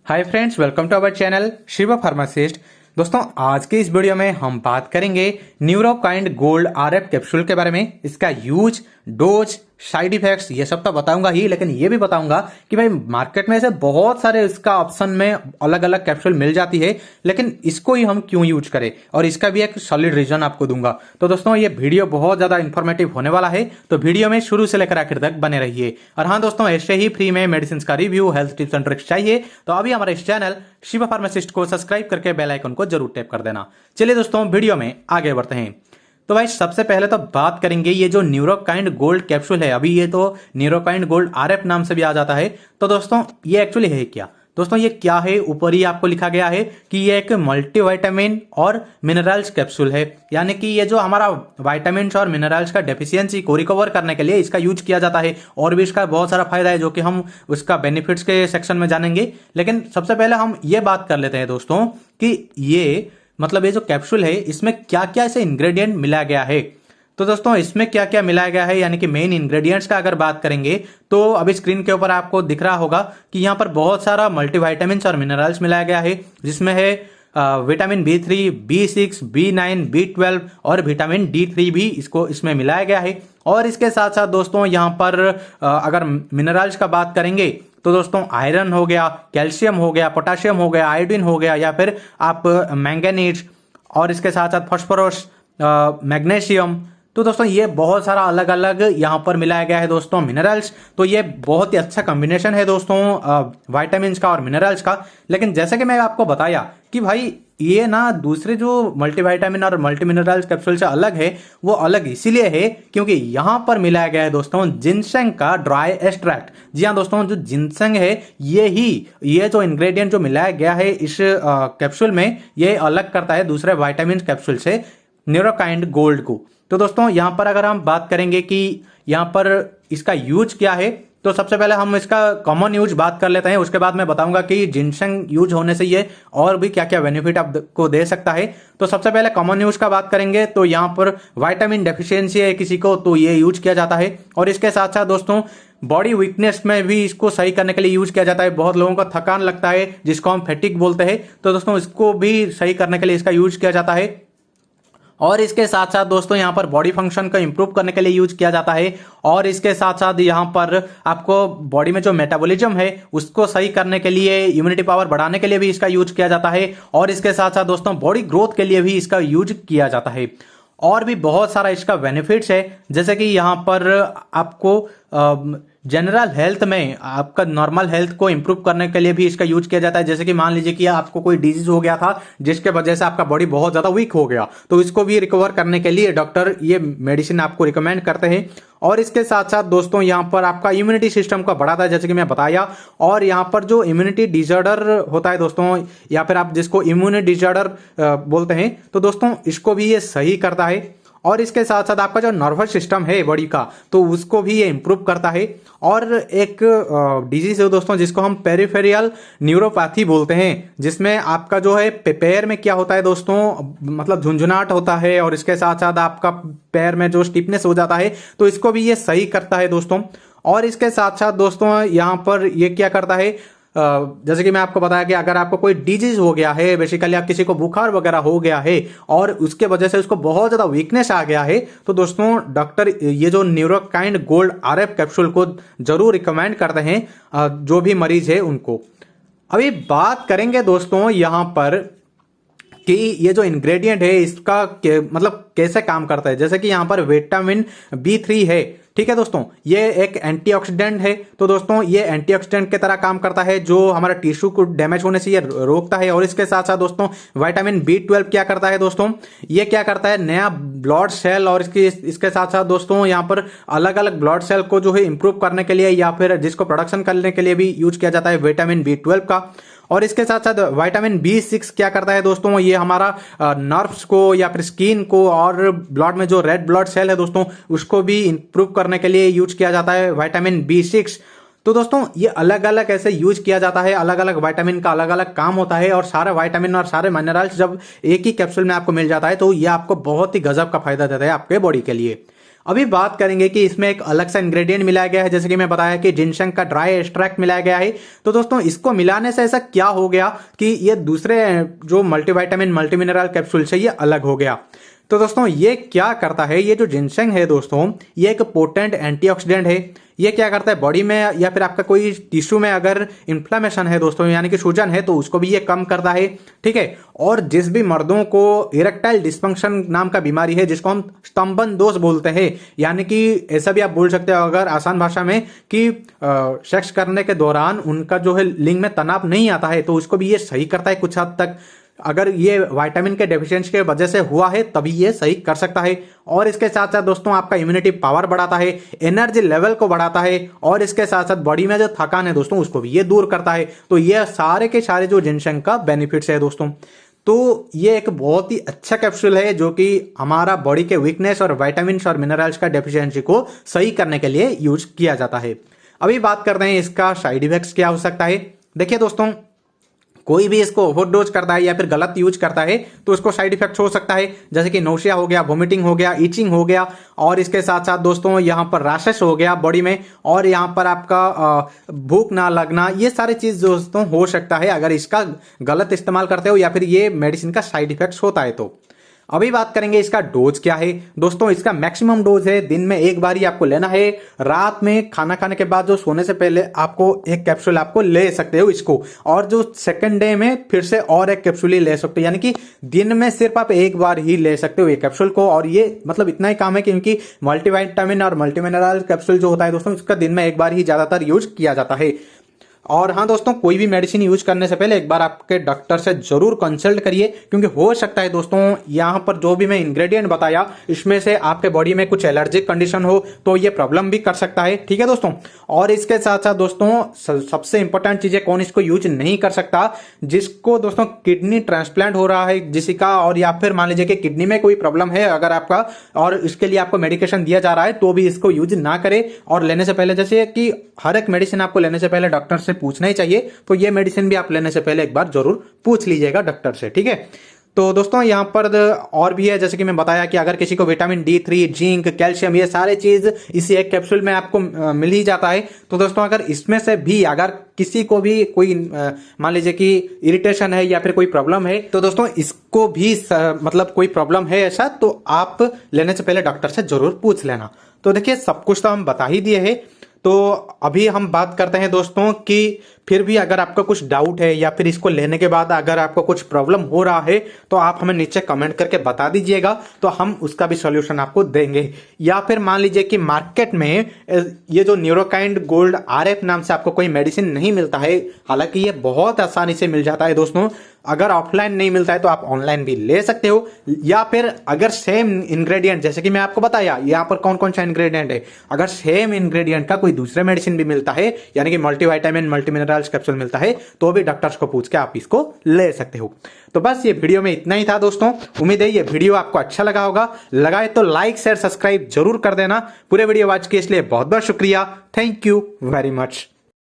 Hi friends, welcome to our channel Shiva pharmacist. दोस्तों, आज के इस वीडियो में हम बात करेंगे न्यूरोकाइंड गोल्ड आरएफ कैप्सूल के बारे में। इसका यूज, डोज, साइड इफेक्ट्स ये सब तो बताऊंगा ही, लेकिन ये भी बताऊंगा कि भाई मार्केट में से बहुत सारे इसका ऑप्शन में अलग अलग कैप्सूल मिल जाती है, लेकिन इसको ही हम क्यों यूज करें, और इसका भी एक सॉलिड रीजन आपको दूंगा। तो दोस्तों, ये वीडियो बहुत ज्यादा इंफॉर्मेटिव होने वाला है, तो वीडियो में शुरू से लेकर आखिर तक बने रहिए। और हाँ दोस्तों, ऐसे ही फ्री में मेडिसिन का review, health tips and tricks चाहिए तो अभी हमारे इस चैनल शिवा फार्मासिस्ट को सब्सक्राइब करके बेल आइकन को जरूर टैप कर देना। चलिए दोस्तों, वीडियो में आगे बढ़ते हैं। तो भाई सबसे पहले तो बात करेंगे ये जो न्यूरोकाइंड गोल्ड कैप्सूल है, अभी ये तो न्यूरोकाइंड गोल्ड आरएफ नाम से भी आ जाता है। तो दोस्तों, ये एक्चुअली है क्या? दोस्तों, ये क्या है? ऊपर ही आपको लिखा गया है कि ये एक मल्टीविटामिन और मिनरल्स कैप्सूल है, यानी कि ये जो हमारा विटामिन और मिनरल्स का डेफिशिएंसी को रिकवर करने के लिए इसका यूज किया जाता है। और भी इसका बहुत सारा फायदा है जो कि हम उसका बेनिफिट्स के सेक्शन में जानेंगे। लेकिन सबसे पहले हम ये बात कर लेते हैं दोस्तों कि ये जो कैप्सूल है इसमें क्या क्या ऐसे इंग्रेडिएंट मिलाया गया है। तो दोस्तों, इसमें क्या क्या मिलाया गया है, यानी कि मेन इंग्रेडिएंट्स का अगर बात करेंगे तो अभी स्क्रीन के ऊपर आपको दिख रहा होगा कि यहाँ पर बहुत सारा मल्टीविटामिन और मिनरल्स मिलाया गया है, जिसमें है vitamin B3, B6, B9, B12 और विटामिन D3 भी इसमें मिलाया गया है। और इसके साथ साथ दोस्तों यहाँ पर अगर मिनरल्स का बात करेंगे तो दोस्तों आयरन हो गया, कैल्शियम हो गया, पोटाशियम हो गया, आयोडीन हो गया, या फिर आप मैंगनीज, और इसके साथ साथ फास्फोरस, मैग्नीशियम। तो दोस्तों, ये बहुत सारा अलग अलग यहाँ पर मिलाया गया है दोस्तों मिनरल्स। तो ये बहुत ही अच्छा कॉम्बिनेशन है दोस्तों विटामिन का और मिनरल्स का। लेकिन जैसे कि मैं आपको बताया कि भाई ये ना दूसरे जो मल्टीविटामिन और मल्टी मिनरल्स कैप्सूल से अलग है, वो अलग इसीलिए है क्योंकि यहाँ पर मिलाया गया है दोस्तों जिनसेंग का ड्राई एक्सट्रैक्ट। जी हाँ दोस्तों, जो जिनसेंग है ये जो इंग्रेडिएंट जो मिलाया गया है इस कैप्सूल में, ये अलग करता है दूसरे विटामिन कैप्सूल से न्यूरोकाइंड गोल्ड को। तो दोस्तों, यहाँ पर अगर हम बात करेंगे कि यहाँ पर इसका यूज क्या है, तो सबसे पहले हम इसका कॉमन यूज बात कर लेते हैं। उसके बाद मैं बताऊंगा कि जिनसेंग यूज होने से ये और भी क्या क्या बेनिफिट आपको दे सकता है। तो सबसे पहले कॉमन यूज का बात करेंगे तो यहाँ पर विटामिन डेफिशिएंसी है किसी को, तो ये यूज किया जाता है। और इसके साथ साथ दोस्तों बॉडी वीकनेस में भी इसको सही करने के लिए यूज किया जाता है। बहुत लोगों को थकान लगता है जिसको हम फैटिक बोलते हैं, तो दोस्तों इसको भी सही करने के लिए इसका यूज किया जाता है। और इसके साथ साथ दोस्तों यहाँ पर बॉडी फंक्शन को इंप्रूव करने के लिए यूज किया जाता है। और इसके साथ साथ यहाँ पर आपको बॉडी में जो मेटाबॉलिज्म है उसको सही करने के लिए, इम्यूनिटी पावर बढ़ाने के लिए भी इसका यूज किया जाता है। और इसके साथ साथ दोस्तों बॉडी ग्रोथ के लिए भी इसका यूज किया जाता है। और भी बहुत सारा इसका बेनिफिट्स है, जैसे कि यहाँ पर आपको जनरल हेल्थ में आपका नॉर्मल हेल्थ को इंप्रूव करने के लिए भी इसका यूज किया जाता है। जैसे कि मान लीजिए कि आपको कोई डिजीज हो गया था जिसके वजह से आपका बॉडी बहुत ज्यादा वीक हो गया, तो इसको भी रिकवर करने के लिए डॉक्टर ये मेडिसिन आपको रिकमेंड करते हैं। और इसके साथ साथ दोस्तों यहाँ पर आपका इम्यूनिटी सिस्टम को बढ़ाता है, जैसे कि मैं बताया। और यहाँ पर जो इम्यूनिटी डिसऑर्डर होता है दोस्तों, या फिर आप जिसको इम्यूनिटी डिसऑर्डर बोलते हैं, तो दोस्तों इसको भी ये सही करता है। और इसके साथ साथ आपका जो नर्वस सिस्टम है बॉडी का, तो उसको भी ये इंप्रूव करता है। और एक डिजीज है दोस्तों जिसको हम पेरिफेरियल न्यूरोपैथी बोलते हैं, जिसमें आपका जो है पैर में क्या होता है दोस्तों, झुंझुनाहट होता है, और इसके साथ साथ आपका पैर में जो स्टिफनेस हो जाता है, तो इसको भी ये सही करता है दोस्तों। और इसके साथ साथ दोस्तों यहाँ पर ये क्या करता है, जैसे कि मैं आपको बताया कि अगर आपको कोई डिजीज हो गया है, बेसिकली आप किसी को बुखार वगैरह हो गया है और उसके वजह से उसको बहुत ज्यादा वीकनेस आ गया है, तो दोस्तों डॉक्टर ये जो न्यूरोकाइंड गोल्ड आरएफ कैप्सूल को जरूर रिकमेंड करते हैं जो भी मरीज है उनको। अभी बात करेंगे दोस्तों यहाँ पर कि ये जो इंग्रेडिएंट है इसका कैसे काम करता है। जैसे कि यहाँ पर विटामिन B3 है, ठीक है दोस्तों, ये एक एंटीऑक्सीडेंट है। तो दोस्तों ये एंटीऑक्सीडेंट की तरह काम करता है, जो हमारा टिश्यू को डैमेज होने से ये रोकता है। और इसके साथ साथ दोस्तों विटामिन B12 क्या करता है दोस्तों, ये क्या करता है, नया ब्लड सेल, और इसके साथ साथ दोस्तों यहाँ पर अलग अलग ब्लड सेल को जो है इंप्रूव करने के लिए, या फिर जिसको प्रोडक्शन करने के लिए भी यूज किया जाता है विटामिन B12 का। और इसके साथ साथ विटामिन B6 क्या करता है दोस्तों, ये हमारा नर्व्स को या फिर स्किन को, और ब्लड में जो रेड ब्लड सेल है दोस्तों उसको भी इंप्रूव करने के लिए यूज किया जाता है विटामिन B6। तो दोस्तों ये अलग अलग ऐसे यूज किया जाता है, अलग अलग विटामिन का अलग अलग काम होता है। और सारे विटामिन और सारे मिनरल्स जब एक ही कैप्सूल में आपको मिल जाता है, तो ये आपको बहुत ही गजब का फायदा देता है आपके बॉडी के लिए। अभी बात करेंगे कि इसमें एक अलग सा इंग्रेडिएंट मिलाया गया है, जैसे कि मैं बताया कि जिनसंग का ड्राई एक्सट्रैक्ट मिलाया गया है। तो दोस्तों इसको मिलाने से ऐसा क्या हो गया कि ये दूसरे जो मल्टीविटामिन मल्टी मिनरल कैप्सूल से ये अलग हो गया। तो दोस्तों ये क्या करता है, ये जो जिनसंग है दोस्तों, ये एक पोटेंट एंटीऑक्सीडेंट है। ये क्या करता है बॉडी में या फिर आपका कोई टिश्यू में अगर इन्फ्लेमेशन है दोस्तों, यानी कि सूजन है, तो उसको भी ये कम करता है, ठीक है। और जिस भी मर्दों को इरेक्टाइल डिस्फंक्शन नाम का बीमारी है, जिसको हम स्तंभन दोष बोलते हैं, यानी कि ऐसा भी आप बोल सकते हो अगर आसान भाषा में कि सेक्स करने के दौरान उनका जो है लिंग में तनाव नहीं आता है, तो उसको भी ये सही करता है कुछ हद तक। अगर ये विटामिन के डेफिशिएंसी के वजह से हुआ है तभी ये सही कर सकता है। और इसके साथ साथ दोस्तों आपका इम्यूनिटी पावर बढ़ाता है, एनर्जी लेवल को बढ़ाता है, और इसके साथ साथ बॉडी में जो थकान है दोस्तों उसको भी ये दूर करता है। तो ये सारे के सारे जो जिनसंग का बेनिफिट्स है दोस्तों। तो ये एक बहुत ही अच्छा कैप्सूल है जो कि हमारा बॉडी के वीकनेस और विटामिन और मिनरल्स का डेफिशिएंसी को सही करने के लिए यूज किया जाता है। अभी बात करते हैं इसका साइड इफेक्ट्स क्या हो सकता है। देखिए दोस्तों, कोई भी इसको ओवरडोज करता है या फिर गलत यूज करता है तो उसको साइड इफेक्ट्स हो सकता है, जैसे कि नोशिया हो गया, वोमिटिंग हो गया, इचिंग हो गया, और इसके साथ साथ दोस्तों यहाँ पर रैशेस हो गया बॉडी में, और यहाँ पर आपका भूख ना लगना, ये सारी चीज दोस्तों हो सकता है अगर इसका गलत इस्तेमाल करते हो या फिर ये मेडिसिन का साइड इफेक्ट्स होता है तो। अभी बात करेंगे इसका डोज क्या है। दोस्तों इसका मैक्सिमम डोज है दिन में एक बार ही आपको लेना है। रात में खाना खाने के बाद जो सोने से पहले आपको एक कैप्सूल आपको ले सकते हो इसको, और जो सेकंड डे में फिर से और एक कैप्सूल ही ले सकते हो, यानी कि दिन में सिर्फ आप एक बार ही ले सकते हो ये कैप्सूल को। और ये मतलब इतना ही काम है क्योंकि मल्टीविटामिन और मल्टीमिनरल कैप्सूल जो होता है दोस्तों इसका दिन में एक बार ही ज्यादातर यूज किया जाता है। और हाँ दोस्तों, कोई भी मेडिसिन यूज करने से पहले एक बार आपके डॉक्टर से जरूर कंसल्ट करिए, क्योंकि हो सकता है दोस्तों यहाँ पर जो भी मैं इंग्रेडिएंट बताया इसमें से आपके बॉडी में कुछ एलर्जिक कंडीशन हो तो ये प्रॉब्लम भी कर सकता है, ठीक है दोस्तों। और इसके साथ साथ दोस्तों सबसे इंपॉर्टेंट चीज है कौन इसको यूज नहीं कर सकता, जिसको दोस्तों किडनी ट्रांसप्लांट हो रहा है जिसी का, और या फिर मान लीजिए कि किडनी में कोई प्रॉब्लम है अगर आपका और इसके लिए आपको मेडिकेशन दिया जा रहा है तो भी इसको यूज ना करे। और लेने से पहले, जैसे कि हर एक मेडिसिन आपको लेने से पहले डॉक्टर से पूछना ही चाहिए, तो ये मेडिसिन भी आप लेने से पहले एक बार जरूर पूछ लीजिएगा डॉक्टर से, ठीक है। तो दोस्तों यहाँ पर और भी है, जैसे कि मैं बताया कि अगर किसी को विटामिन D3, जिंक, कैल्शियम, ये सारे चीज इसी एक कैप्सूल में आपको मिल ही जाता है। तो दोस्तों अगर इसमें से भी अगर किसी को भी कोई मान लीजिए कि इरिटेशन है या फिर कोई प्रॉब्लम है, तो दोस्तों इसको भी मतलब कोई प्रॉब्लम है ऐसा, तो आप लेने से पहले डॉक्टर से जरूर पूछ लेना। तो देखिए सब कुछ तो हम बता ही दिए हैं। तो अभी हम बात करते हैं दोस्तों कि फिर भी अगर आपका कुछ डाउट है या फिर इसको लेने के बाद अगर आपको कुछ प्रॉब्लम हो रहा है तो आप हमें नीचे कमेंट करके बता दीजिएगा, तो हम उसका भी सॉल्यूशन आपको देंगे। या फिर मान लीजिए कि मार्केट में ये जो न्यूरोकाइंड गोल्ड RF नाम से आपको कोई मेडिसिन नहीं मिलता है, हालांकि ये बहुत आसानी से मिल जाता है दोस्तों। अगर ऑफलाइन नहीं मिलता है तो आप ऑनलाइन भी ले सकते हो, या फिर अगर सेम इंग्रेडिएंट, जैसे कि मैं आपको बताया यहाँ पर कौन कौन सा इंग्रेडिएंट है, अगर सेम इंग्रेडिएंट का कोई दूसरा मेडिसिन भी मिलता है, यानी कि मल्टीविटामिन मल्टीमिनरल्स कैप्सूल मिलता है, तो भी डॉक्टर्स को पूछ के आप इसको ले सकते हो। तो बस ये वीडियो में इतना ही था दोस्तों। उम्मीद है ये वीडियो आपको अच्छा लगा होगा। लगाए तो लाइक शेयर सब्सक्राइब जरूर कर देना। पूरे वीडियो वॉच के इसलिए बहुत बहुत शुक्रिया। Thank you very much.